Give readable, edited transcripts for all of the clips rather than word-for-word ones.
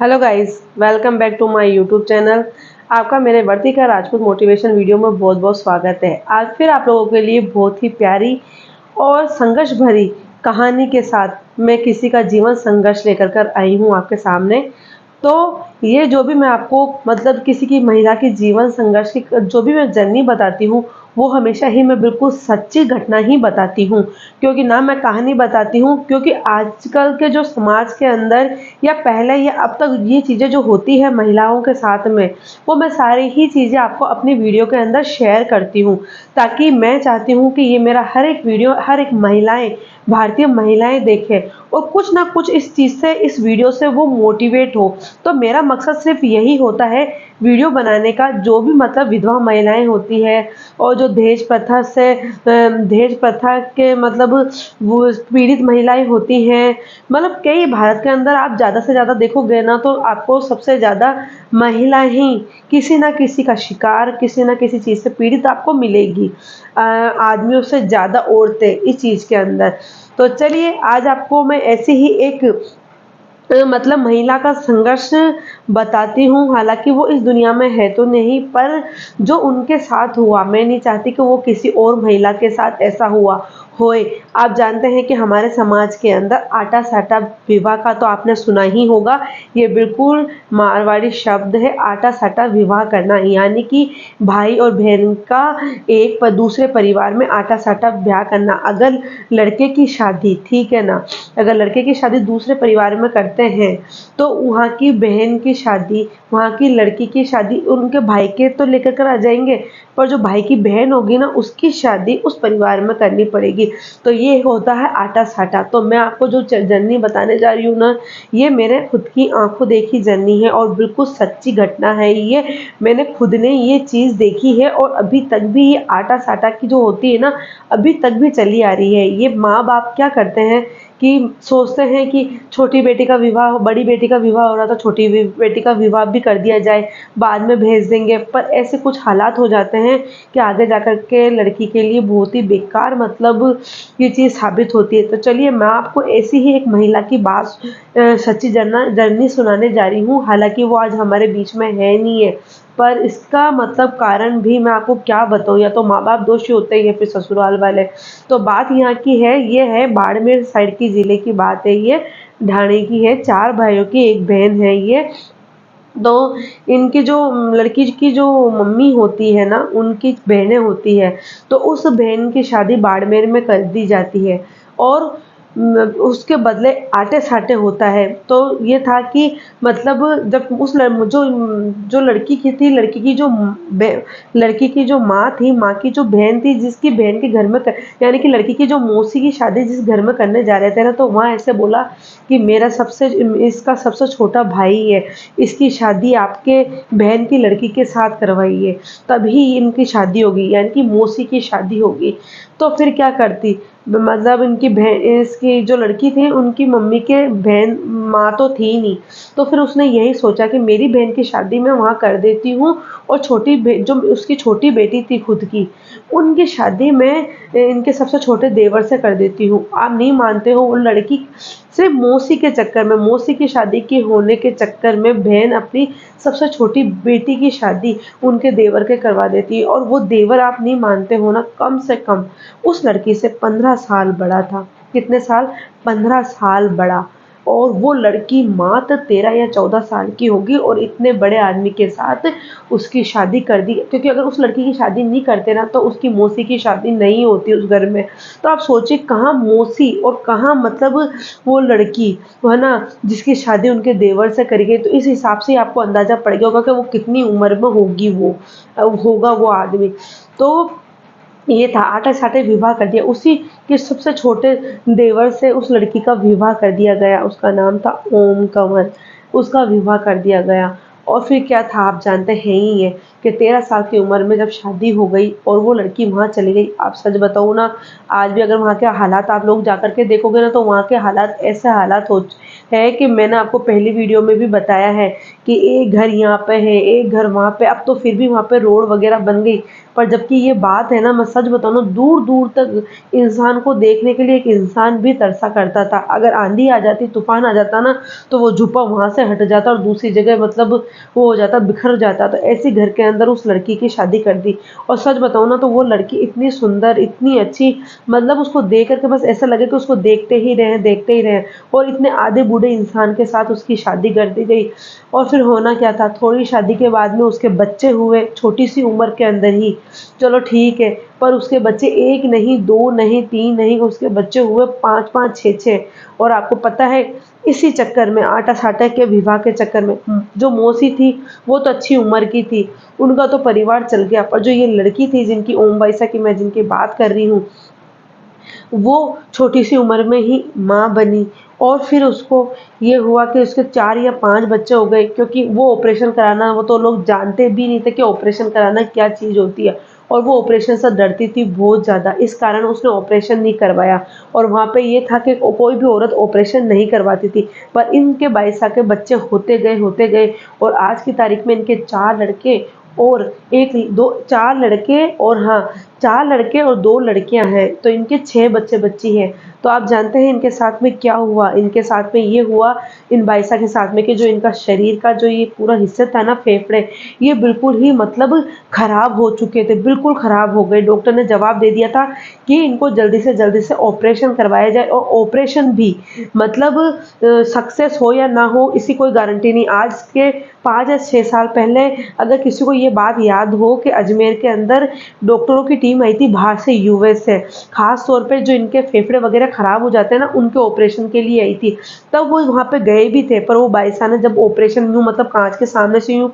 Hello guys, welcome back to my YouTube channel. आपका मेरे वर्तिका Rajput motivation video में बहुत बहुत स्वागत है। आज फिर आप लोगों के लिए बहुत ही प्यारी और संघर्ष भरी कहानी के साथ मैं किसी का जीवन संघर्ष लेकर कर आई हूँ आपके सामने। तो ये जो भी मैं आपको मतलब किसी की महिला की जीवन संघर्ष की जो भी मैं जर्नी बताती हूँ, वो हमेशा ही मैं बिल्कुल सच्ची घटना ही बताती हूँ। क्योंकि ना मैं कहानी बताती हूँ, क्योंकि आजकल के जो समाज के अंदर या पहले या अब तक ये चीज़ें जो होती है महिलाओं के साथ में, वो मैं सारी ही चीज़ें आपको अपनी वीडियो के अंदर शेयर करती हूँ। ताकि मैं चाहती हूँ कि ये मेरा हर एक वीडियो हर एक महिलाएं, भारतीय महिलाएं देखें और कुछ ना कुछ इस चीज़ से, इस वीडियो से वो मोटिवेट हो। तो मेरा मकसद सिर्फ यही होता है वीडियो बनाने का। जो भी मतलब विधवा महिलाएं होती है और जो दहेज प्रथा के मतलब वो पीड़ित महिलाएं होती हैं, मतलब कई भारत के अंदर आप ज़्यादा से ज़्यादा देखोगे ना, तो आपको सबसे ज़्यादा महिला ही किसी ना किसी का शिकार, किसी ना किसी चीज़ से पीड़ित आपको मिलेगी। आदमियों से ज़्यादा औरतें इस चीज़ के अंदर। तो चलिए आज आपको मैं ऐसी ही एक मतलब महिला का संघर्ष बताती हूँ। हालाँकि वो इस दुनिया में है तो नहीं, पर जो उनके साथ हुआ, मैं नहीं चाहती कि वो किसी और महिला के साथ ऐसा हुआ होए। आप जानते हैं कि हमारे समाज के अंदर आटा-साटा विवाह का तो आपने सुना ही होगा। ये बिल्कुल मारवाड़ी शब्द है, आटा-साटा विवाह करना, यानी कि भाई और बहन का एक दूसरे परिवार में आटा-साटा ब्याह करना। अगर लड़के की शादी, ठीक है ना, अगर लड़के की शादी दूसरे परिवार में करते हैं, तो वहाँ की बहन की शादी, वहाँ की लड़की की शादी उनके भाई के तो लेकर कर आ जाएँगे, पर जो भाई की बहन होगी ना, उसकी शादी उस परिवार में करनी पड़ेगी। तो ये होता है आटा-साटा। तो मैं आपको जो जर्नी बताने जा रही हूँ ना, ये मेरे खुद की आँखों देखी जर्नी है और बिल्कुल सच्ची घटना है ये। मैंने खुद ने ये चीज़ देखी है और अभी तक भी ये आटा-साटा की जो होती है ना, अभी तक भी चली आ रही है। ये माँ-बाप क्या करते हैं कि सोचते हैं कि छोटी बेटी का विवाह, बड़ी बेटी का विवाह हो रहा था, छोटी बेटी का विवाह भी कर दिया जाए, बाद में भेज देंगे। पर ऐसे कुछ हालात हो जाते हैं कि आगे जाकर के लड़की के लिए बहुत ही बेकार मतलब ये चीज़ साबित होती है। तो चलिए मैं आपको ऐसी ही एक महिला की सच्ची जर्नी सुनाने जा रही हूँ। हालाँकि वो आज हमारे बीच में है नहीं है, पर इसका मतलब कारण भी मैं आपको क्या बताऊँ, या तो माँ-बाप दोषी होते हैं या फिर ससुराल वाले। तो बात यहाँ की है, ये है बाड़मेर साइड की ज़िले की बात है ये, ढाणे की है। 4 भाइयों की 1 बहन है ये। तो इनकी जो लड़की की जो मम्मी होती है ना, उनकी बहनें होती हैं, तो उस बहन की शादी बाड़मेर में कर दी जाती है और उसके बदले आटे-साटे होता है। तो ये था कि मतलब जब उस ल जो लड़की की थी, लड़की की जो माँ थी, माँ की जो बहन थी, जिसकी बहन के घर में यानी कि लड़की की जो मौसी की शादी जिस घर में करने जा रहे थे ना, तो वहाँ ऐसे बोला कि इसका सबसे छोटा भाई है, इसकी शादी आपके बहन की लड़की के साथ करवाइए, तभी इनकी शादी होगी, यानी कि मौसी की शादी होगी। तो फिर क्या करती, मतलब इसकी जो लड़की थी, उनकी मम्मी के बहन माँ तो थी नहीं, तो फिर उसने यही सोचा कि मेरी बहन की शादी मैं वहाँ कर देती हूँ और जो उसकी छोटी बेटी थी खुद की, उनकी शादी मैं इनके सबसे छोटे देवर से कर देती हूँ। आप नहीं मानते हो, वो लड़की सिर्फ मौसी के चक्कर में, मौसी की शादी के होने के चक्कर में बहन अपनी सबसे छोटी बेटी की शादी उनके देवर के करवा देती है। और वो देवर, आप नहीं मानते हो ना, कम से कम उस लड़की से 15 साल बड़ा था। कितने साल? 15 साल बड़ा। और वो लड़की मात्र 13 या 14 साल की होगी और इतने बड़े आदमी के साथ उसकी शादी कर दी। क्योंकि अगर उस लड़की की शादी नहीं करते ना, तो उसकी मौसी की शादी नहीं होती उस घर में। तो आप सोचिए, कहाँ मौसी और कहाँ मतलब वो लड़की, है ना, जिसकी शादी उनके देवर से करी गई। तो इस हिसाब से आपको अंदाज़ा पड़ गया होगा कि वो कितनी उम्र में होगी, होगा वो आदमी। तो ये था, आटे-साटे विवाह कर दिया। उसी के सबसे छोटे देवर से उस लड़की का विवाह कर दिया गया। उसका नाम था ओम कंवर। उसका विवाह कर दिया गया और फिर क्या था, आप जानते हैं ही हैं कि 13 साल की उम्र में जब शादी हो गई और वो लड़की वहाँ चली गई। आप सच बताऊँ ना, आज भी अगर वहाँ के हालात आप लोग जाकर के देखोगे ना, तो वहाँ के हालात ऐसे हालात है कि मैंने आपको पहली वीडियो में भी बताया है कि एक घर यहाँ पे है, एक घर वहाँ पे, अब तो फिर भी वहाँ पे रोड वगैरह बन गई। पर जबकि ये बात है ना, मैं सच बताऊँ ना, दूर-दूर तक इंसान को देखने के लिए एक इंसान भी तरसा करता था। अगर आँधी आ जाती, तूफ़ान आ जाता ना, तो वो झुप्पा वहाँ से हट जाता और दूसरी जगह मतलब वो हो जाता, बिखर जाता। तो ऐसे घर के अंदर उस लड़की की शादी कर दी। और सच बताऊँ ना, तो वो लड़की इतनी सुंदर, इतनी अच्छी, मतलब उसको देख कर के बस ऐसा लगे कि उसको देखते ही रहें, देखते ही रहें। और इतने आधे बूढ़े इंसान के साथ उसकी शादी कर दी गई। और फिर होना क्या था, थोड़ी शादी के बाद में उसके बच्चे हुए, छोटी-सी उम्र के अंदर ही। चलो ठीक है, पर उसके बच्चे 1 नहीं, 2 नहीं, 3 नहीं, उसके बच्चे हुए 5-5, 6-6। और आपको पता है, इसी चक्कर में, आटा-साटा के विवाह के चक्कर में, जो मौसी थी, वो तो अच्छी उम्र की थी, उनका तो परिवार चल गया, पर जो ये लड़की थी जिनकी ओम बाइसा की मैं जिनकी बात कर रही हूँ, वो छोटी-सी उम्र में ही माँ बनी। और फिर उसको ये हुआ कि उसके 4 या 5 बच्चे हो गए, क्योंकि वो ऑपरेशन कराना, वो तो लोग जानते भी नहीं थे कि ऑपरेशन कराना क्या चीज़ होती है। और वो ऑपरेशन से डरती थी बहुत ज़्यादा, इस कारण उसने ऑपरेशन नहीं करवाया। और वहाँ पे ये था कि कोई भी औरत ऑपरेशन नहीं करवाती थी। पर इनके बाइसा के बच्चे होते गए और आज की तारीख में इनके 4 लड़के और 1 2 4 लड़के, और हाँ, 4 लड़के और 2 लड़कियाँ हैं, तो इनके 6 बच्चे-बच्ची हैं। तो आप जानते हैं इनके साथ में क्या हुआ? इनके साथ में ये हुआ, इन बाइसा के साथ में, कि जो इनका शरीर का जो ये पूरा हिस्सा था ना, फेफड़े, ये बिल्कुल ही मतलब खराब हो चुके थे, बिल्कुल खराब हो गए। डॉक्टर ने जवाब दे दिया था कि इनको जल्दी से ऑपरेशन करवाया जाए, और ऑपरेशन भी मतलब सक्सेस हो या ना हो, इसकी कोई गारंटी नहीं। आज के 5 या 6 साल पहले अगर किसी को ये बात याद हो कि अजमेर के अंदर डॉक्टरों की टीम आई थी बाहर से, यूएस से, खास तौर पे जो इनके फेफड़े वगैरह खराब हो जाते हैं ना, उनके ऑपरेशन के लिए आई थी। तब वो वहाँ पे गए भी थे, पर वो बाईसा ने जब ऑपरेशन यूँ मतलब काँच के सामने से यूँ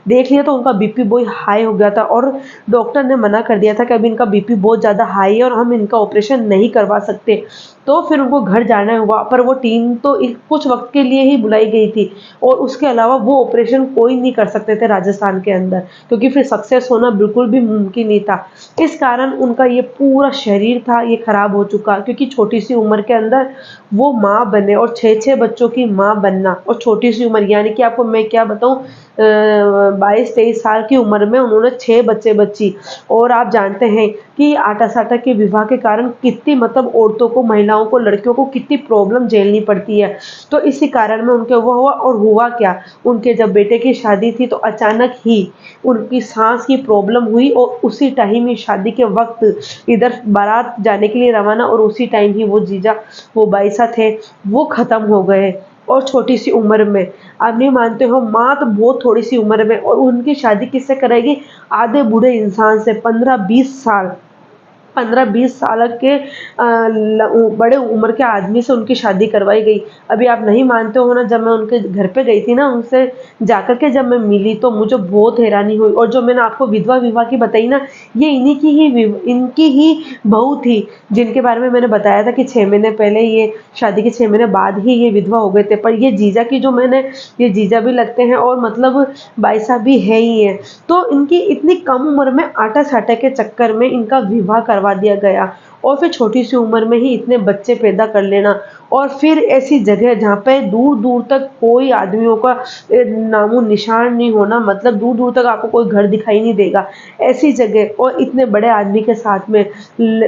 देख लिया, तो उनका बीपी बहुत हाई हो गया था, और डॉक्टर ने मना कर दिया था कि अभी इनका बीपी बहुत ज़्यादा हाई है और हम इनका ऑपरेशन नहीं करवा सकते। तो फिर उनको घर जाना हुआ, पर वो टीम तो कुछ वक्त के लिए ही बुलाई गई थी, और उसके अलावा वो ऑपरेशन कोई नहीं कर सकते थे राजस्थान के अंदर, क्योंकि फिर सक्सेस होना बिल्कुल भी मुमकिन नहीं था। इस कारण उनका ये पूरा शरीर था, ये खराब हो चुका, क्योंकि छोटी-सी उम्र के अंदर वो माँ बने, और 6-6 बच्चों की माँ बनना, और छोटी-सी उम्र, यानी कि आपको मैं क्या बताऊँ, 22-23 साल की उम्र में उन्होंने 6 बच्चे-बच्ची। और आप जानते हैं कि आटा-साटा के विवाह के कारण कितनी मतलब औरतों को, महिलाओं को, लड़कियों को कितनी प्रॉब्लम झेलनी पड़ती है। तो इसी कारण में उनके वो हुआ, और हुआ क्या, उनके जब बेटे की शादी थी, तो अचानक ही उनकी साँस की प्रॉब्लम हुई, और उसी टाइम ही शादी के वक़्त इधर बारात जाने के लिए रवाना, और उसी टाइम ही वो जीजा, वो बाईसा थे, वो ख़त्म हो गए, और छोटी-सी उम्र में। आप नहीं मानते हो, माँ तो बहुत थोड़ी-सी उम्र में, और उनकी शादी किससे कराएगी? आधे बूढ़े इंसान से, 15-20 साल। 15-20 साल के बड़े उम्र के आदमी से उनकी शादी करवाई गई। अभी आप नहीं मानते हो ना, जब मैं उनके घर पे गई थी ना, उनसे जाकर के जब मैं मिली, तो मुझे बहुत हैरानी हुई। और जो मैंने आपको विधवा विवाह की बताई ना, ये इनकी ही बहू थी, जिनके बारे में मैंने बताया था कि 6 महीने पहले, ये शादी के 6 महीने बाद ही ये विधवा हो गए थे। पर ये जीजा की जो मैंने, ये जीजा भी लगते हैं, और मतलब भाई साहब भी है ही हैं। तो इनकी इतनी कम उम्र में आटा-साटा के चक्कर में इनका विवाह करवा दिया गया, और फिर छोटी-सी उम्र में ही इतने बच्चे पैदा कर लेना, और फिर ऐसी जगह जहाँ पे दूर-दूर तक कोई आदमियों का नामो-निशान नहीं होना, मतलब दूर-दूर तक आपको कोई घर दिखाई नहीं देगा। ऐसी जगह, और इतने बड़े आदमी के साथ में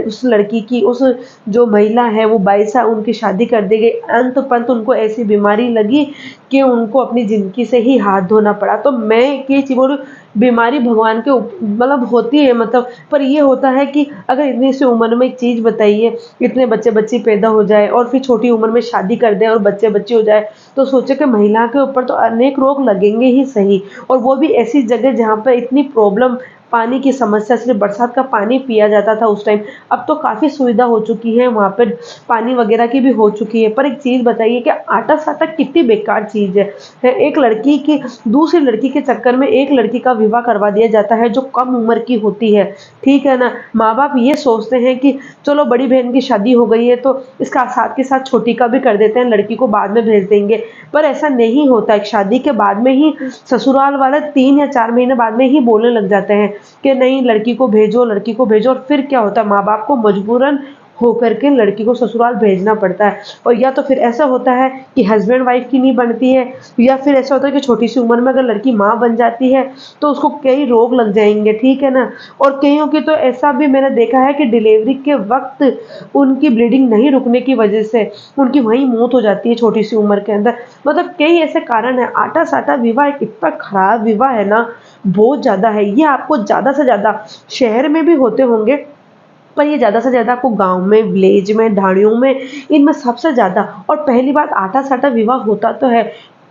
उस लड़की की, उस जो महिला है वो 22 साल, उनकी शादी कर दी गई। अंत-पंत उनको ऐसी बीमारी लगी कि उनको अपनी ज़िंदगी से ही हाथ धोना पड़ा। तो मैं ये चीज़ बोलूँ, बीमारी भगवान के मतलब होती है, मतलब, पर ये होता है कि अगर इतनी सी उम्र में एक चीज़ बताइए, इतने बच्चे-बच्ची पैदा हो जाए, और फिर छोटी उम्र में शादी कर दें और बच्चे-बच्ची हो जाए, तो सोचो कि महिला के ऊपर तो अनेक रोग लगेंगे ही सही, और वो भी ऐसी जगह जहाँ पे इतनी प्रॉब्लम, पानी की समस्या, सिर्फ़ बरसात का पानी पिया जाता था उस टाइम। अब तो काफ़ी सुविधा हो चुकी है वहाँ पे, पानी वग़ैरह की भी हो चुकी है। पर एक चीज़ बताइए कि आटा-साटा कितनी बेकार चीज़ है। एक लड़की की दूसरी लड़की के चक्कर में एक लड़की का विवाह करवा दिया जाता है जो कम उम्र की होती है, ठीक है ना? माँ-बाप ये सोचते हैं कि चलो बड़ी बहन की शादी हो गई है, तो इसका साथ के साथ छोटी का भी कर देते हैं, लड़की को बाद में भेज देंगे। पर ऐसा नहीं होता है, शादी के बाद में ही ससुराल वाले 3 या 4 महीने बाद में ही बोलने लग जाते हैं कि नहीं, लड़की को भेजो, लड़की को भेजो, और फिर क्या होता है, माँ-बाप को मजबूरन होकर के लड़की को ससुराल भेजना पड़ता है। और या तो फिर ऐसा होता है कि हस्बैंड वाइफ की नहीं बनती है, या फिर ऐसा होता है कि छोटी सी उम्र में अगर लड़की माँ बन जाती है तो उसको कई रोग लग जाएंगे, ठीक है ना। और कईयों की तो ऐसा भी मैंने देखा है कि डिलीवरी के वक्त उनकी ब्लीडिंग नहीं रुकने की वजह से उनकी वहीं मौत हो जाती है छोटी सी उम्र के अंदर। मतलब कई ऐसे कारण है। आटा साटा विवाह एक इतना खराब विवाह है ना, बहुत ज्यादा है। ये आपको ज्यादा से ज्यादा शहर में भी होते होंगे, पर ये ज़्यादा से ज़्यादा आपको गाँव में, विलेज में, ढाणियों में, इनमें सबसे ज़्यादा। और पहली बात, आटा-साटा विवाह होता तो है,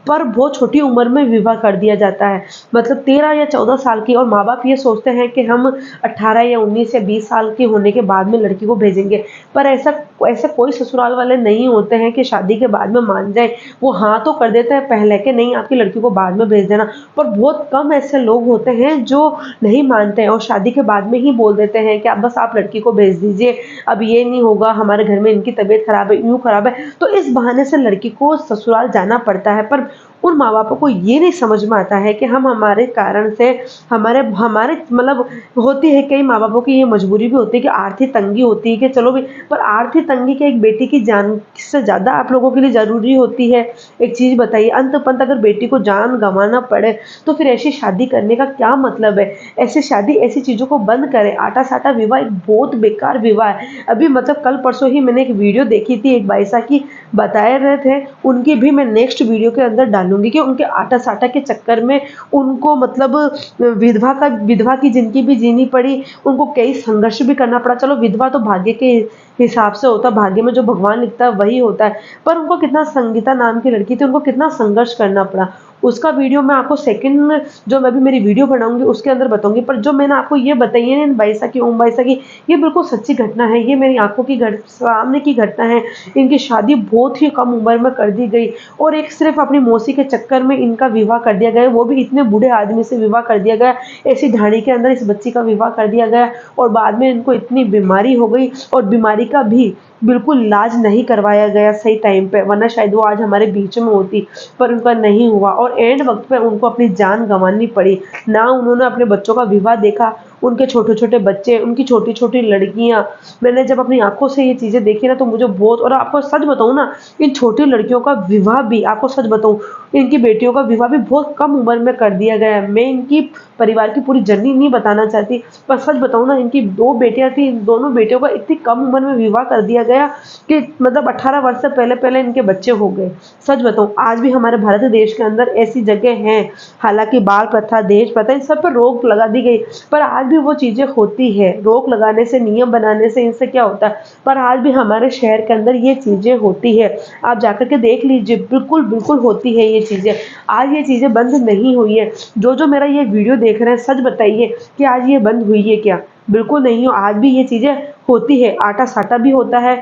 पर बहुत छोटी उम्र में विवाह कर दिया जाता है। मतलब 13 या 14 साल की, और माँ-बाप ये सोचते हैं कि हम 18 या 19 या 20 साल के होने के बाद में लड़की को भेजेंगे। पर ऐसा ऐसा कोई ससुराल वाले नहीं होते हैं कि शादी के बाद में मान जाएँ। वो हाँ तो कर देते हैं पहले कि नहीं, आपकी लड़की को बाद में भेज देना। पर बहुत कम ऐसे लोग होते हैं जो नहीं मानते हैं और शादी के बाद में ही बोल देते हैं कि आप लड़की को भेज दीजिए, अब ये नहीं होगा, हमारे घर में इनकी तबीयत खराब है, यूँ खराब है। तो इस बहाने से लड़की को ससुराल जाना पड़ता है। पर उन माँ-बापों को ये नहीं समझ में आता है कि हम हमारे कारण से हमारे हमारे मतलब होती है, कई माँ-बापों की ये मजबूरी भी होती है कि आर्थिक तंगी होती है कि चलो भी, पर आर्थिक तंगी क्या एक बेटी की जान से ज़्यादा आप लोगों के लिए ज़रूरी होती है? एक चीज़ बताइए, अंत-पंत अगर बेटी को जान गँवाना पड़े, तो फिर ऐसी शादी करने का क्या मतलब है? ऐसी शादी, ऐसी चीज़ों को बंद करें। आटा-साटा विवाह एक बहुत बेकार विवाह है। अभी मतलब कल-परसों ही मैंने एक वीडियो देखी थी, एक भाई साहब की बता रहे थे, उनकी भी मैं नेक्स्ट वीडियो के अंदर डालूँगी कि उनके आटा-साटा के चक्कर में उनको मतलब विधवा की ज़िंदगी भी जीनी पड़ी, उनको कई संघर्ष भी करना पड़ा। चलो विधवा तो भाग्य के हिसाब से होता है, भाग्य में जो भगवान लिखता है वही होता है। पर उनको कितना, संगीता नाम की लड़की थी, उनको कितना संघर्ष करना पड़ा। उसका वीडियो मैं आपको सेकंड, जो मैं भी मेरी वीडियो बनाऊँगी उसके अंदर बताऊँगी। पर जो मैंने आपको ये बताई है ना, इन बाईसा की, ओम बाईसा की, ये बिल्कुल सच्ची घटना है। ये मेरी आँखों की सामने की घटना है। इनकी शादी बहुत ही कम उम्र में कर दी गई, और एक सिर्फ़ अपनी मौसी के चक्कर में इनका विवाह कर दिया गया, वो भी इतने बूढ़े आदमी से विवाह कर दिया गया। ऐसी ढाणी के अंदर इस बच्ची का विवाह कर दिया गया, और बाद में इनको इतनी बीमारी हो गई, और बीमारी का भी बिल्कुल इलाज नहीं करवाया गया सही टाइम पे, वरना शायद वो आज हमारे बीच में होती। पर उनका नहीं हुआ, और एंड वक़्त पे उनको अपनी जान गँवानी पड़ी। ना उन्होंने अपने बच्चों का विवाह देखा, उनके छोटे-छोटे बच्चे, उनकी छोटी-छोटी लड़कियाँ। मैंने जब अपनी आँखों से ये चीज़ें देखी ना, तो मुझे बहुत, और आपको सच बताऊँ ना, इन छोटी लड़कियों का विवाह भी, आपको सच बताऊँ, इनकी बेटियों का विवाह भी बहुत कम उम्र में कर दिया गया है। मैं इनकी परिवार की पूरी जर्नी नहीं बताना चाहती, पर सच बताऊँ ना, इनकी 2 बेटियाँ थी, इन दोनों बेटियों का इतनी कम उम्र में विवाह कर दिया गया कि मतलब 18 वर्ष से पहले-पहले इनके बच्चे हो गए। सच बताऊँ, आज भी हमारे भारत देश के अंदर ऐसी जगह हैं, हालाँकि बाल प्रथा, दहेज प्रथा, इन सब पर रोक लगा दी गई, पर आज भी वो चीज़ें होती हैं। रोक लगाने से, नियम बनाने से इनसे क्या होता है? पर आज भी हमारे शहर के अंदर ये चीज़ें होती है। आप जाकर के देख लीजिए, बिल्कुल, बिल्कुल होती है ये चीज़ें। आज ये चीज़ें बंद नहीं हुई है। जो मेरा ये वीडियो देख रहे हैं, सच बताइए कि आज ये बंद हुई है क्या? बिल्कुल नहीं हो, आज भी ये चीज़ें होती है। आटा-साटा भी होता है,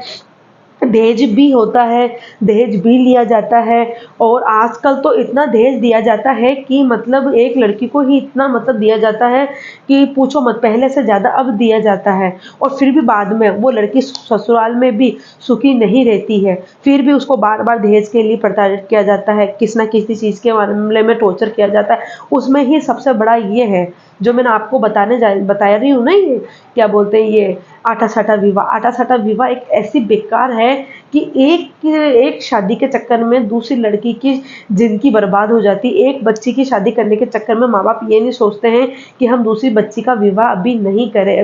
दहेज भी होता है, दहेज भी लिया जाता है, और आजकल तो इतना दहेज दिया जाता है कि मतलब एक लड़की को ही इतना मतलब दिया जाता है कि पूछो मत, पहले से ज़्यादा अब दिया जाता है। और फिर भी बाद में वो लड़की ससुराल में भी सुखी नहीं रहती है, फिर भी उसको बार-बार दहेज के लिए प्रताड़ित किया जाता है, किसी न किसी चीज़ के मामले में टॉर्चर किया जाता है। उसमें ही सबसे बड़ा ये है, जो मैंने आपको बता रही हूँ ना, ये क्या बोलते हैं, ये आटा-साटा विवाह। आटा-साटा विवाह एक ऐसी बेकार है कि एक शादी के चक्कर में दूसरी लड़की की ज़िंदगी बर्बाद हो जाती है। एक बच्ची की शादी करने के चक्कर में माँ-बाप ये नहीं सोचते हैं कि हम दूसरी बच्ची का विवाह अभी नहीं करें,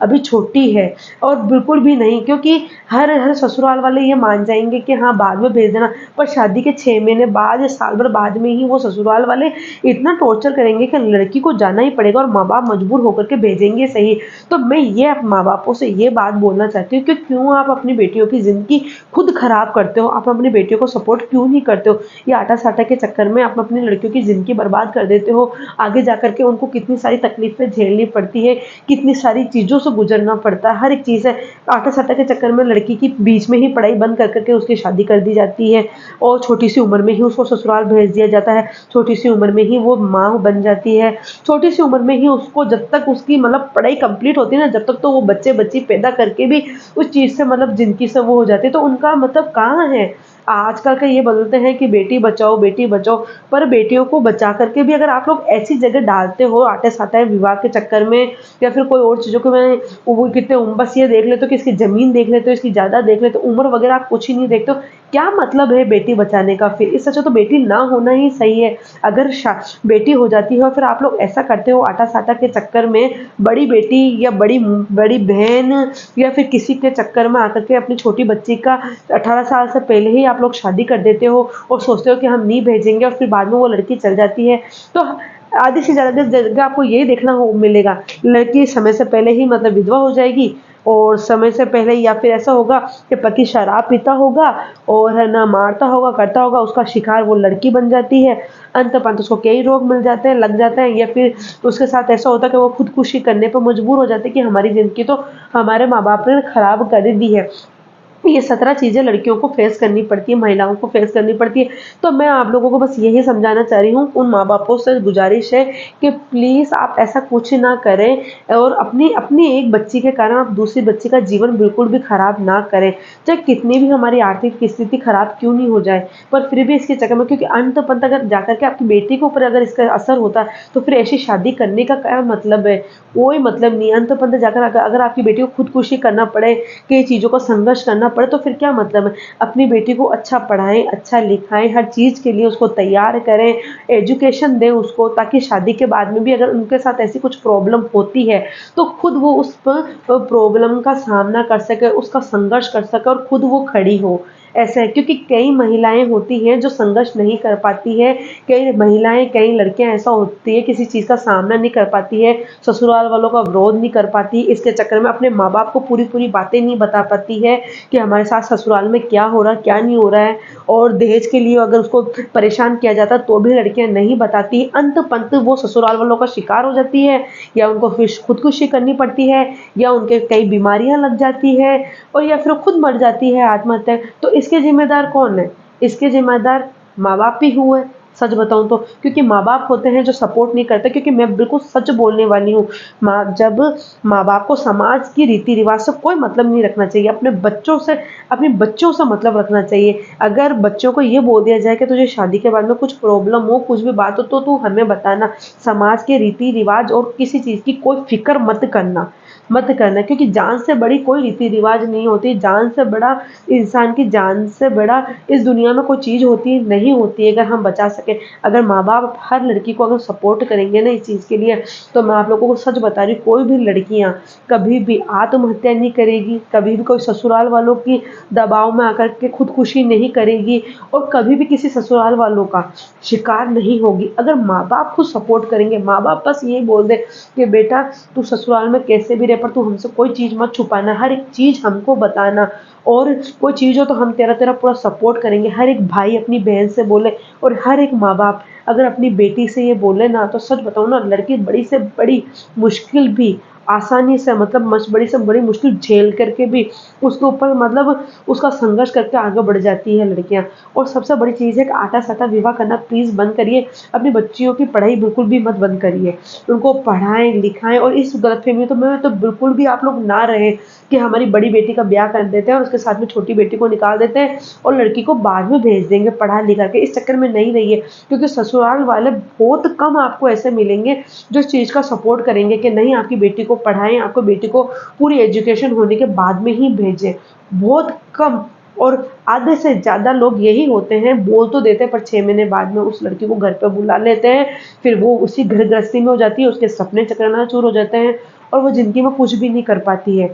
अभी छोटी है, और बिल्कुल भी नहीं, क्योंकि हर हर ससुराल वाले ये मान जाएँगे कि हाँ, बाद में भेज देना। पर शादी के 6 महीने बाद या साल भर बाद में ही वो ससुराल वाले इतना टॉर्चर करेंगे कि लड़की को जाना ही पड़ेगा, और माँ-बाप मजबूर होकर के भेजेंगे सही। तो मैं ये माँ-बापों से ये बात बोलना चाहती हूँ कि क्यों आप अपनी बेटियों की ज़िंदगी खुद खराब करते हो? आप अपनी बेटियों को सपोर्ट क्यों नहीं करते हो? ये आटा-साटा के चक्कर में आप अपनी लड़कियों की ज़िंदगी बर्बाद कर देते हो। आगे जाकर के उनको कितनी सारी तकलीफ़ें झेलनी पड़ती है, कितनी सारी चीज़ों से गुज़रना पड़ता है, हर एक चीज़ है। आटा-साटा के चक्कर में लड़की की बीच में ही पढ़ाई बंद कर के उसकी शादी कर दी जाती है, और छोटी-सी उम्र में ही उसको ससुराल भेज दिया जाता है। छोटी-सी उम्र में ही वो माँ बन जाती है। छोटी-सी उम्र में ही उसको, जब तक उसकी मतलब पढ़ाई कंप्लीट होती है ना, जब तक तो वो बच्चे-बच्ची पैदा करके भी उस चीज़ से मतलब ज़िंदगी से वो हो जाते हैं, तो उनका मतलब कहाँ है? आजकल का ये बोलते हैं कि बेटी बचाओ, पर बेटियों को बचा करके भी अगर आप लोग ऐसी जगह डालते हो आटे-साटे विवाह के चक्कर में या फिर कोई और चीज़ों को में वो कितने बस ये देख लेते हो कि इसकी ज़मीन देख लेते हो, इसकी जायदाद देख लेते हो, उम्र वगैरह आप कुछ ही नहीं देखते हो। क्या मतलब है बेटी बचाने का फिर? इससे अच्छा तो बेटी ना होना ही सही है। अगर बेटी हो जाती है और फिर आप लोग ऐसा करते हो आटा-साटा के चक्कर में बड़ी बेटी या बड़ी बहन या फिर किसी के चक्कर में आकर के अपनी छोटी बच्ची का 18 साल से पहले ही आप लोग शादी कर देते हो और सोचते हो कि हम नहीं भेजेंगे और फिर बाद में वो लड़की चल जाती है। तो आधी से ज़्यादा जगह आपको यही देखना हो मिलेगा, लड़की समय से पहले ही मतलब विधवा हो जाएगी और समय से पहले या फिर ऐसा होगा कि पति शराब पीता होगा और है ना मारता होगा, करता होगा, उसका शिकार वो लड़की बन जाती है। अंत-पंत उसको कई रोग मिल जाते हैं, लग जाते हैं या फिर उसके साथ ऐसा होता है कि वो खुदकुशी करने पे मजबूर हो जाते हैं कि हमारी ज़िंदगी तो हमारे माँ-बाप ने खराब कर ही दी है। ये 17 चीज़ें लड़कियों को फेस करनी पड़ती है, महिलाओं को फेस करनी पड़ती है। तो मैं आप लोगों को बस यही समझाना चाह रही हूँ, उन माँ-बापों से गुज़ारिश है कि प्लीज़ आप ऐसा कुछ ना करें और अपनी अपनी एक बच्ची के कारण आप दूसरी बच्ची का जीवन बिल्कुल भी खराब ना करें। चाहे कितनी भी हमारी आर्थिक स्थिति खराब क्यों नहीं हो जाए, पर फिर भी इसके चक्कर में क्योंकि अंत-पंत अगर जाकर के आपकी बेटी के ऊपर अगर इसका असर होता है, तो फिर ऐसी शादी करने का क्या मतलब है? कोई मतलब नहीं है। अंत-पंत जाकर अगर अगर आपकी बेटी को खुदकुशी करना पड़े, कई चीज़ों का संघर्ष करना पड़े तो फिर क्या मतलब है? अपनी बेटी को अच्छा पढ़ाएँ, अच्छा लिखाएँ, हर चीज़ के लिए उसको तैयार करें, एजुकेशन दें उसको ताकि शादी के बाद में भी अगर उनके साथ ऐसी कुछ प्रॉब्लम होती है, तो खुद वो उस प्रॉब्लम का सामना कर सके, उसका संघर्ष कर सके और खुद वो खड़ी हो। ऐसा है क्योंकि कई महिलाएँ होती हैं जो संघर्ष नहीं कर पाती हैं, कई महिलाएँ, कई लड़कियाँ ऐसा होती है किसी चीज़ का सामना नहीं कर पाती है, ससुराल वालों का विरोध नहीं कर पाती, इसके चक्कर में अपने माँ-बाप को पूरी-पूरी बातें नहीं बता पाती है कि हमारे साथ ससुराल में क्या हो रहा है, क्या नहीं हो रहा है और दहेज के लिए अगर उसको परेशान किया जाता है तो भी लड़कियाँ नहीं बताती। अंत-पंत वो ससुराल वालों का शिकार हो जाती है या उनको फिर खुदकुशी करनी पड़ती है या उनके कई बीमारियाँ लग जाती है और या फिर वो खुद मर जाती है आत्महत्या। तो इसके ज़िम्मेदार कौन है? इसके ज़िम्मेदार माँ-बाप ही हुए, सच बताऊँ तो। क्योंकि माँ-बाप होते हैं जो सपोर्ट नहीं करते क्योंकि मैं बिल्कुल सच बोलने वाली हूँ। जब माँ-बाप को समाज की रीति-रिवाज़ से कोई मतलब नहीं रखना चाहिए, अपने बच्चों से मतलब रखना चाहिए। अगर बच्चों को ये बोल दिया जाए कि तुझे शादी के बाद में कुछ प्रॉब्लम हो, कुछ भी बात हो तो तू हमें बताना। समाज के रीति-रिवाज़ और किसी चीज़ की कोई फ़िक्र मत करना क्योंकि जान से बड़ी कोई रीति-रिवाज़ नहीं होती, जान से बड़ा इंसान की जान से बड़ा इस दुनिया में कोई चीज़ होती नहीं होती है अगर हम बचा सकें। अगर माँ-बाप हर लड़की को अगर सपोर्ट करेंगे ना इस चीज़ के लिए, तो मैं आप लोगों को सच बता रही हूँ कोई भी लड़कियाँ कभी भी आत्महत्या नहीं करेगी, कभी भी कोई ससुराल वालों की दबाव में आकर के खुदकुशी नहीं करेगी और कभी भी किसी ससुराल वालों का शिकार नहीं होगी। अगर माँ-बाप खुद सपोर्ट करेंगे, माँ-बाप बस यही बोल दें कि बेटा तू ससुराल में कैसे भी रह पर तू हमसे कोई चीज़ मत छुपाना, हर एक चीज़ हमको बताना और कोई चीज़ हो तो हम तेरा तेरा पूरा सपोर्ट करेंगे। हर एक भाई अपनी बहन से बोले और हर एक माँ-बाप अगर अपनी बेटी से ये बोले ना तो सच बताऊँ ना लड़की बड़ी से बड़ी मुश्किल भी आसानी से मतलब बड़ी से बड़ी मुश्किल झेल करके भी उसके ऊपर मतलब उसका संघर्ष करके आगे बढ़ जाती है लड़कियाँ। और सबसे बड़ी चीज़ है कि आटा-साटा विवाह करना प्लीज़ बंद करिए। अपनी बच्चियों की पढ़ाई बिल्कुल भी मत बंद करिए। उनको पढ़ाएँ, लिखाएँ और इस गलतफ़हमी में तो बिल्कुल भी आप लोग ना रहें कि हमारी बड़ी बेटी का ब्याह कर देते हैं और उसके साथ में छोटी बेटी को निकाल देते हैं और लड़की को बाद में भेज देंगे पढ़ा-लिखा के। इस चक्कर में नहीं रहिए क्योंकि ससुराल वाले बहुत कम आपको ऐसे मिलेंगे जो इस चीज़ का सपोर्ट करेंगे कि नहीं आपकी बेटी को पढ़ाएँ, आपकी बेटी को पूरी एजुकेशन होने के बाद में ही भेजें। बहुत कम और आधे से ज़्यादा लोग यही होते हैं, बोल तो देते हैं पर 6 महीने बाद में उस लड़की को घर पे बुला लेते हैं, फिर वो उसी घर गृहस्थी में हो जाती है, उसके सपने चकनाचूर हो जाते हैं और वो ज़िंदगी में कुछ भी नहीं कर पाती है।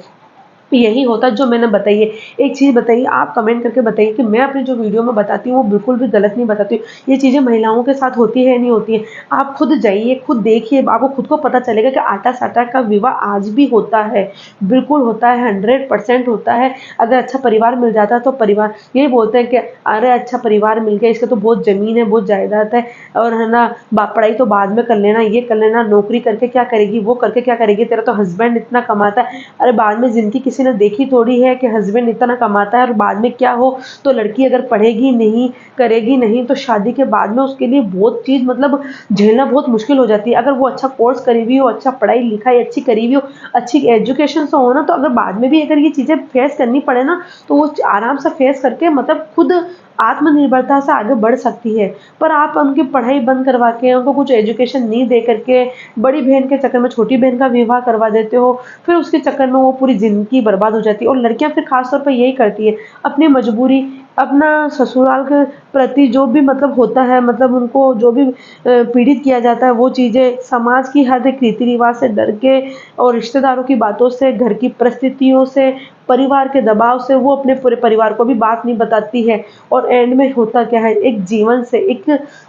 यही होता है जो मैंने बताई है। एक चीज़ बताइए आप कमेंट करके बताइए कि मैं अपनी जो वीडियो में बताती हूँ वो बिल्कुल भी गलत नहीं बताती हूँ। ये चीज़ें महिलाओं के साथ होती है, नहीं होती है? आप खुद जाइए, खुद देखिए, आपको खुद को पता चलेगा कि आटा-साटा का विवाह आज भी होता है। बिल्कुल होता है, 100% होता है। अगर अच्छा परिवार मिल जाता है तो परिवार यही बोलते हैं कि अरे अच्छा परिवार मिल गया, इसके तो बहुत ज़मीन है, बहुत जायदाद है और है ना पढ़ाई तो बाद में कर लेना, ये कर लेना, नौकरी करके क्या करेगी, वो करके क्या करेगी, तेरा तो हस्बैंड इतना कमाता है। अरे बाद में ज़िंदगी किसी ने देखी थोड़ी है कि हस्बैंड इतना कमाता है और बाद में क्या हो तो लड़की अगर पढ़ेगी नहीं, करेगी नहीं तो शादी के बाद में उसके लिए बहुत चीज़ मतलब झेलना बहुत मुश्किल हो जाती है। अगर वो अच्छा कोर्स करी हुई हो, अच्छा पढ़ाई-लिखाई अच्छी करी हुई हो, अच्छी एजुकेशन से हो ना तो अगर बाद में भी अगर ये चीज़ें फेस करनी पड़े ना तो वो आराम से फेस करके मतलब खुद आत्मनिर्भरता से आगे बढ़ सकती है। पर आप उनकी पढ़ाई बंद करवा के, उनको कुछ एजुकेशन नहीं दे करके, बड़ी बहन के चक्कर में छोटी बहन का विवाह करवा देते हो, फिर उसके चक्कर में वो पूरी ज़िंदगी बर्बाद हो जाती है। और लड़कियाँ फिर ख़ास तौर पे यही करती है, अपनी मजबूरी, अपना ससुराल के प्रति जो भी मतलब होता है, मतलब उनको जो भी पीड़ित किया जाता है, वो चीज़ें समाज की हर एक रीति-रिवाज से डर के और रिश्तेदारों की बातों से, घर की परिस्थितियों से, परिवार के दबाव से वो अपने पूरे परिवार को भी बात नहीं बताती है। और एंड में होता क्या है, एक जीवन से एक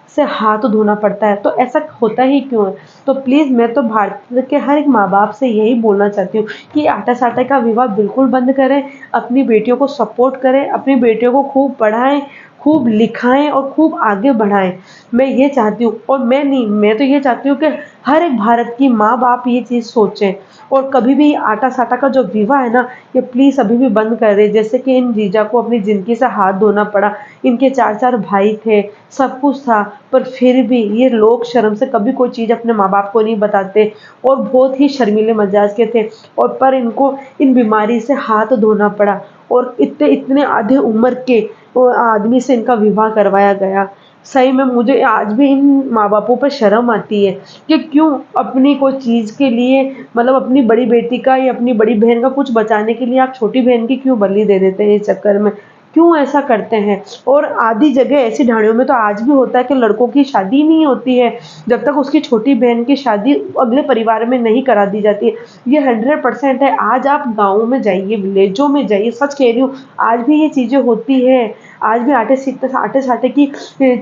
से हाथ धोना पड़ता है। तो ऐसा होता ही क्यों है? तो प्लीज़ मैं तो भारत के हर एक माँ-बाप से यही बोलना चाहती हूँ कि आटा-साटा का विवाह बिल्कुल बंद करें, अपनी बेटियों को सपोर्ट करें, अपनी बेटियों को खूब पढ़ाएँ, खूब लिखाएँ और खूब आगे बढ़ाएँ। मैं ये चाहती हूँ, और मैं नहीं, मैं तो ये चाहती हूँ कि हर एक भारत की माँ-बाप ये चीज़ सोचें और कभी भी आटा-साटा का जो विवाह है ना, ये प्लीज़ अभी भी बंद कर दें। जैसे कि इन जीजा को अपनी ज़िंदगी से हाथ धोना पड़ा, इनके 4-4 भाई थे, सब कुछ था, पर फिर भी ये लोग शर्म से कभी कोई चीज़ अपने माँ-बाप को नहीं बताते और बहुत ही शर्मीले मिजाज के थे। और पर इनको इन बीमारी से हाथ धोना पड़ा और इतने इतने आधे उम्र के आदमी से इनका विवाह करवाया गया। सही में मुझे आज भी इन माँ-बापों पे शर्म आती है कि क्यों अपनी कोई चीज़ के लिए, मतलब अपनी बड़ी बेटी का या अपनी बड़ी बहन का कुछ बचाने के लिए आप छोटी बहन की क्यों बलि दे देते हैं इस चक्कर में? क्यों ऐसा करते हैं? और आधी जगह ऐसी ढाणियों में तो आज भी होता है कि लड़कों की शादी नहीं होती है, जब तक उसकी छोटी बहन की शादी अगले परिवार में नहीं करा दी जाती है। ये 100% है। आज आप गाँव में जाइए, विलेजों में जाइए, सच कह रही हूँ, आज भी ये चीज़ें होती हैं। आज भी आटे-साटे की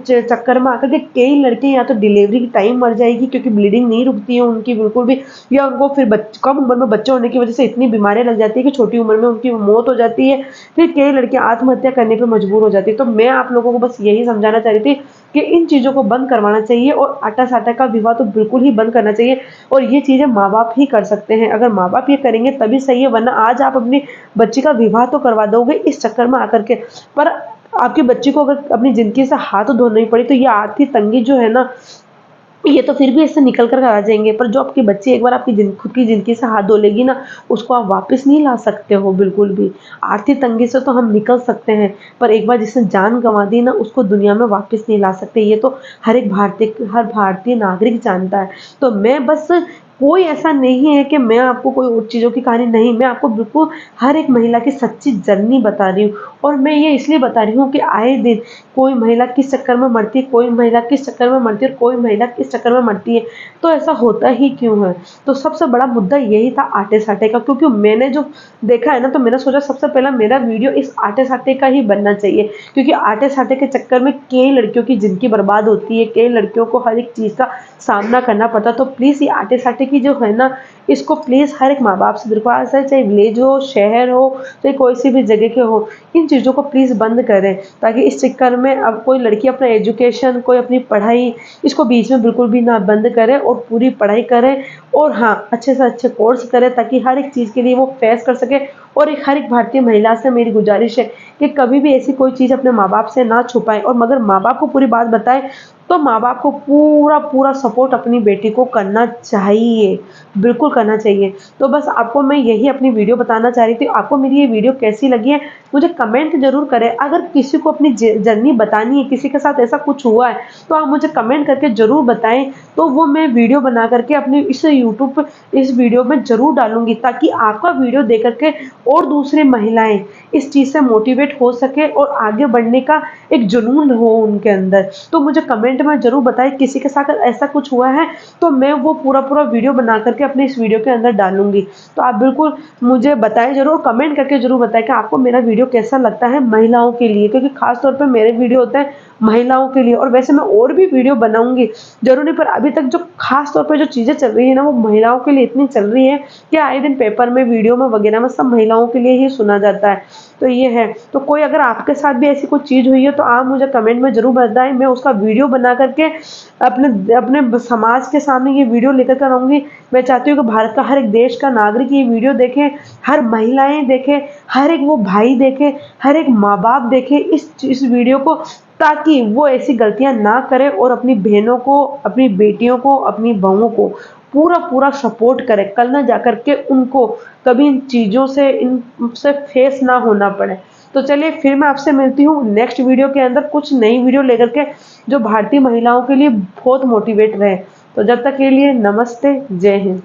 चक्कर में आकर के कई लड़के या तो डिलीवरी के टाइम मर जाएगी क्योंकि ब्लीडिंग नहीं रुकती है उनकी बिल्कुल भी, या उनको फिर कम उम्र में बच्चे होने की वजह से इतनी बीमारियां लग जाती है कि छोटी उम्र में उनकी मौत हो जाती है। फिर कई लड़कियां आत्महत्या करने पर मजबूर हो जाती है। तो मैं आप लोगों को बस यही समझाना चाह रही थी कि इन चीज़ों को बंद करवाना चाहिए और आटा-साटा का विवाह तो बिल्कुल ही बंद करना चाहिए। और ये चीज़ें माँ-बाप ही कर सकते हैं। अगर माँ-बाप ये करेंगे तभी सही है, वरना आज आप अपनी बच्ची का विवाह तो करवा दोगे इस चक्कर में आकर के, पर आपकी बच्ची को अगर अपनी ज़िंदगी से हाथ धोनी पड़ी तो ये आर्थिक तंगी जो है ना, ये तो फिर भी इससे निकल कर आ जाएँगे। पर जो आपकी बच्ची एक बार आपकी खुद की ज़िंदगी से हाथ धो लेगी ना, उसको आप वापस नहीं ला सकते हो बिल्कुल भी। आर्थिक तंगी से तो हम निकल सकते हैं, पर एक बार जिसने जान गँवा दी ना, उसको दुनिया में वापस नहीं ला सकते। ये तो हर भारतीय नागरिक जानता है। तो मैं बस, कोई ऐसा नहीं है कि मैं आपको कोई और चीज़ों की कहानी नहीं, मैं आपको बिल्कुल हर एक महिला की सच्ची जर्नी बता रही हूँ। और मैं ये इसलिए बता रही हूँ कि आए दिन कोई महिला किस चक्कर में मरती है, कोई महिला किस चक्कर में मरती है और कोई महिला किस चक्कर में मरती है। तो ऐसा होता ही क्यों है? तो सबसे बड़ा मुद्दा यही था आटे-साटे का, क्योंकि मैंने जो देखा है ना, तो मैंने सोचा सबसे पहला मेरा वीडियो इस आटे-साटे का ही बनना चाहिए, क्योंकि आटे-साटे के चक्कर में कई लड़कियों की ज़िंदगी बर्बाद होती है, कई लड़कियों को हर एक चीज़ का सामना करना पड़ता है। तो प्लीज़ ये आटे-साटे की जो है ना, इसको प्लीज़ हर एक माँ-बाप से दरख्वास्त है, चाहे विलेज हो, शहर हो, चाहे कोई सी भी जगह के हो, इन चीज़ों को प्लीज़ बंद करें, ताकि इस चक्कर में अब कोई लड़की अपना एजुकेशन, कोई अपनी पढ़ाई, इसको बीच में बिल्कुल भी ना बंद करे और पूरी पढ़ाई करे। और हाँ, अच्छे से अच्छे कोर्स करे ताकि हर एक चीज़ के लिए वो फेस कर सके। और एक हर एक भारतीय महिला से मेरी गुज़ारिश है कि कभी भी ऐसी कोई चीज़ अपने माँ-बाप से ना छुपाएँ, और मगर माँ-बाप को पूरी बात बताएँ, तो माँ-बाप को पूरा सपोर्ट अपनी बेटी को करना चाहिए, बिल्कुल करना चाहिए। तो बस आपको मैं यही अपनी वीडियो बताना चाह रही थी। आपको मेरी ये वीडियो कैसी लगी है, मुझे कमेंट ज़रूर करें। अगर किसी को अपनी जर्नी बतानी है, किसी के साथ ऐसा कुछ हुआ है, तो आप मुझे कमेंट करके ज़रूर बताएँ, तो वो मैं वीडियो बना करके अपने इस यूट्यूब पे इस वीडियो में ज़रूर डालूँगी, ताकि आपका वीडियो देख कर के और दूसरी महिलाएँ इस चीज़ से मोटिवेट हो सकें और आगे बढ़ने का एक जुनून हो उनके अंदर। तो मुझे कमेंट में ज़रूर बताएँ, किसी के साथ ऐसा कुछ हुआ है, तो मैं वो पूरा वीडियो बना करके अपने इस वीडियो के अंदर डालूँगी। तो आप बिल्कुल मुझे बताएँ ज़रूर, कमेंट करके ज़रूर बताएँ कि आपको मेरा वीडियो कैसा लगता है महिलाओं के लिए, क्योंकि ख़ास तौर पे मेरे वीडियो होते हैं महिलाओं के लिए। और वैसे मैं और भी वीडियो बनाऊँगी, ज़रूर नहीं, पर अभी तक जो ख़ास तौर पे जो चीज़ें चल रही है ना, वो महिलाओं के लिए इतनी चल रही है कि आए दिन पेपर में, वीडियो में वगैरह में सब महिलाओं के लिए ही सुना जाता है। तो ये है। तो कोई अगर आपके साथ भी ऐसी कोई चीज़ हुई है, तो आप मुझे कमेंट में ज़रूर बताएँ, मैं उसका वीडियो बना करके अपने अपने समाज के सामने ये वीडियो लेकर के आऊँगी। मैं चाहती हूँ कि भारत का हर एक देश का नागरिक ये वीडियो देखे, हर महिलाएँ देखें, हर एक वो भाई देखे, हर एक माँ-बाप देखे इस वीडियो को, ताकि वो ऐसी गलतियाँ ना करें और अपनी बहनों को, अपनी बेटियों को, अपनी बहुओं को पूरा सपोर्ट करें। कल ना जाकर के उनको कभी इन चीज़ों से, इनसे फेस ना होना पड़े। तो चलिए फिर मैं आपसे मिलती हूँ नेक्स्ट वीडियो के अंदर कुछ नई वीडियो लेकर के, जो भारतीय महिलाओं के लिए बहुत मोटिवेट रहे। तो जब तक के लिए नमस्ते, जय हिंद।